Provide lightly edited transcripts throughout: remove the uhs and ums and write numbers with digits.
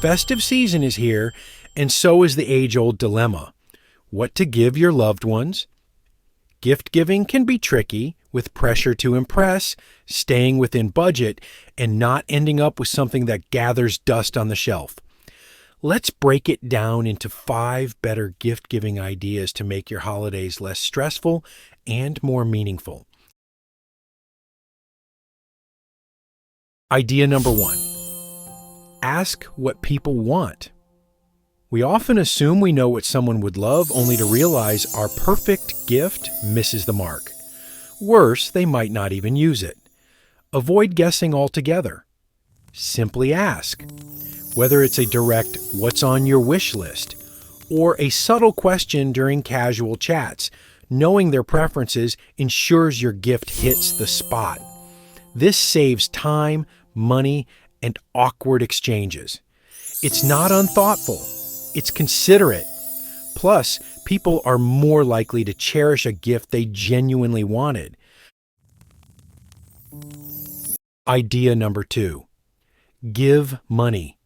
festive season is here, and so is the age-old dilemma. What to give your loved ones? Gift giving can be tricky, with pressure to impress, staying within budget, and not ending up with something that gathers dust on the shelf. Let's break it down into 5 better gift-giving ideas to make your holidays less stressful and more meaningful. Idea number 1. Ask what people want. We often assume we know what someone would love, only to realize our perfect gift misses the mark. Worse, they might not even use it. Avoid guessing altogether. Simply ask. Whether it's a direct "what's on your wish list" or a subtle question during casual chats, knowing their preferences ensures your gift hits the spot. This saves time, money, and awkward exchanges. It's not unthoughtful. It's considerate. Plus, people are more likely to cherish a gift they genuinely wanted. Idea number 2. Give money.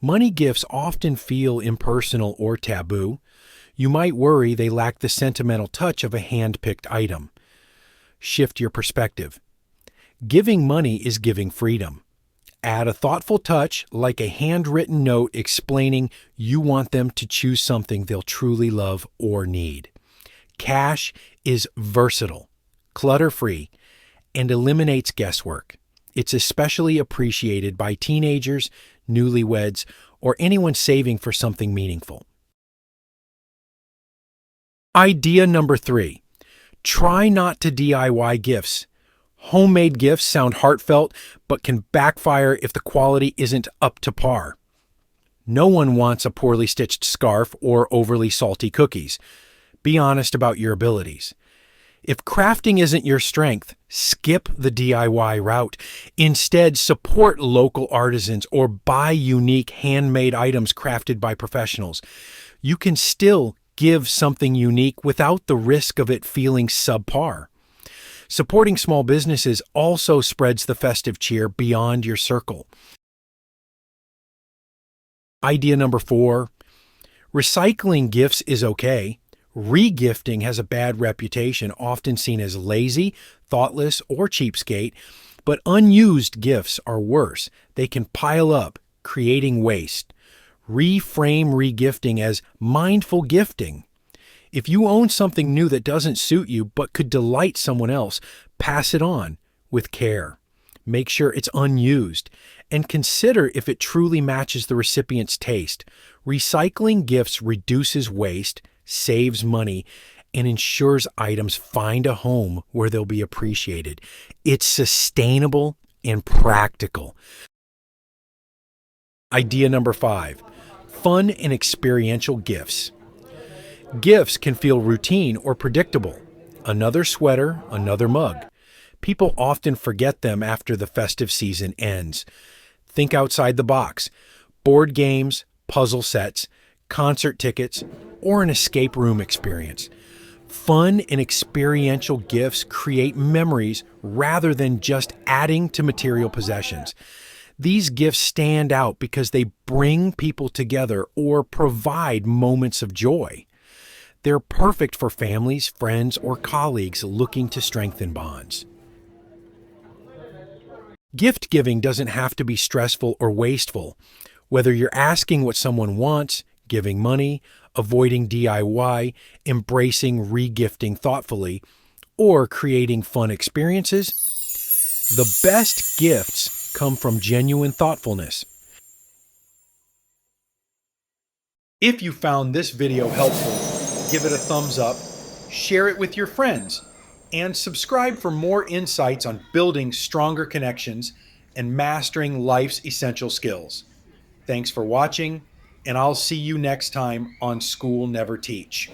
Money gifts often feel impersonal or taboo. You might worry they lack the sentimental touch of a hand-picked item. Shift your perspective. Giving money is giving freedom. Add a thoughtful touch, like a handwritten note explaining you want them to choose something they'll truly love or need. Cash is versatile, clutter-free, and eliminates guesswork. It's especially appreciated by teenagers, newlyweds, or anyone saving for something meaningful. Idea number 3. Try not to DIY gifts. Homemade gifts sound heartfelt, but can backfire if the quality isn't up to par. No one wants a poorly stitched scarf or overly salty cookies. Be honest about your abilities. If crafting isn't your strength, skip the DIY route. Instead, support local artisans or buy unique handmade items crafted by professionals. You can still give something unique without the risk of it feeling subpar. Supporting small businesses also spreads the festive cheer beyond your circle. Idea number 4. Recycling gifts is okay. Regifting has a bad reputation, often seen as lazy, thoughtless, or cheapskate, but unused gifts are worse. They can pile up, creating waste. Reframe regifting as mindful gifting. If you own something new that doesn't suit you but could delight someone else, pass it on with care. Make sure it's unused, and consider if it truly matches the recipient's taste. Recycling gifts reduces waste, saves money, and ensures items find a home where they'll be appreciated. It's sustainable and practical. Idea number 5. Fun and experiential gifts. Gifts can feel routine or predictable. Another sweater, another mug. People often forget them after the festive season ends. Think outside the box. Board games, puzzle sets, concert tickets, or an escape room experience. Fun and experiential gifts create memories rather than just adding to material possessions. These gifts stand out because they bring people together or provide moments of joy. They're perfect for families, friends, or colleagues looking to strengthen bonds. Gift giving doesn't have to be stressful or wasteful. Whether you're asking what someone wants, giving money, avoiding DIY, embracing regifting thoughtfully, or creating fun experiences, the best gifts come from genuine thoughtfulness. If you found this video helpful, give it a thumbs up, share it with your friends, and subscribe for more insights on building stronger connections and mastering life's essential skills. Thanks for watching, and I'll see you next time on School Never Teach.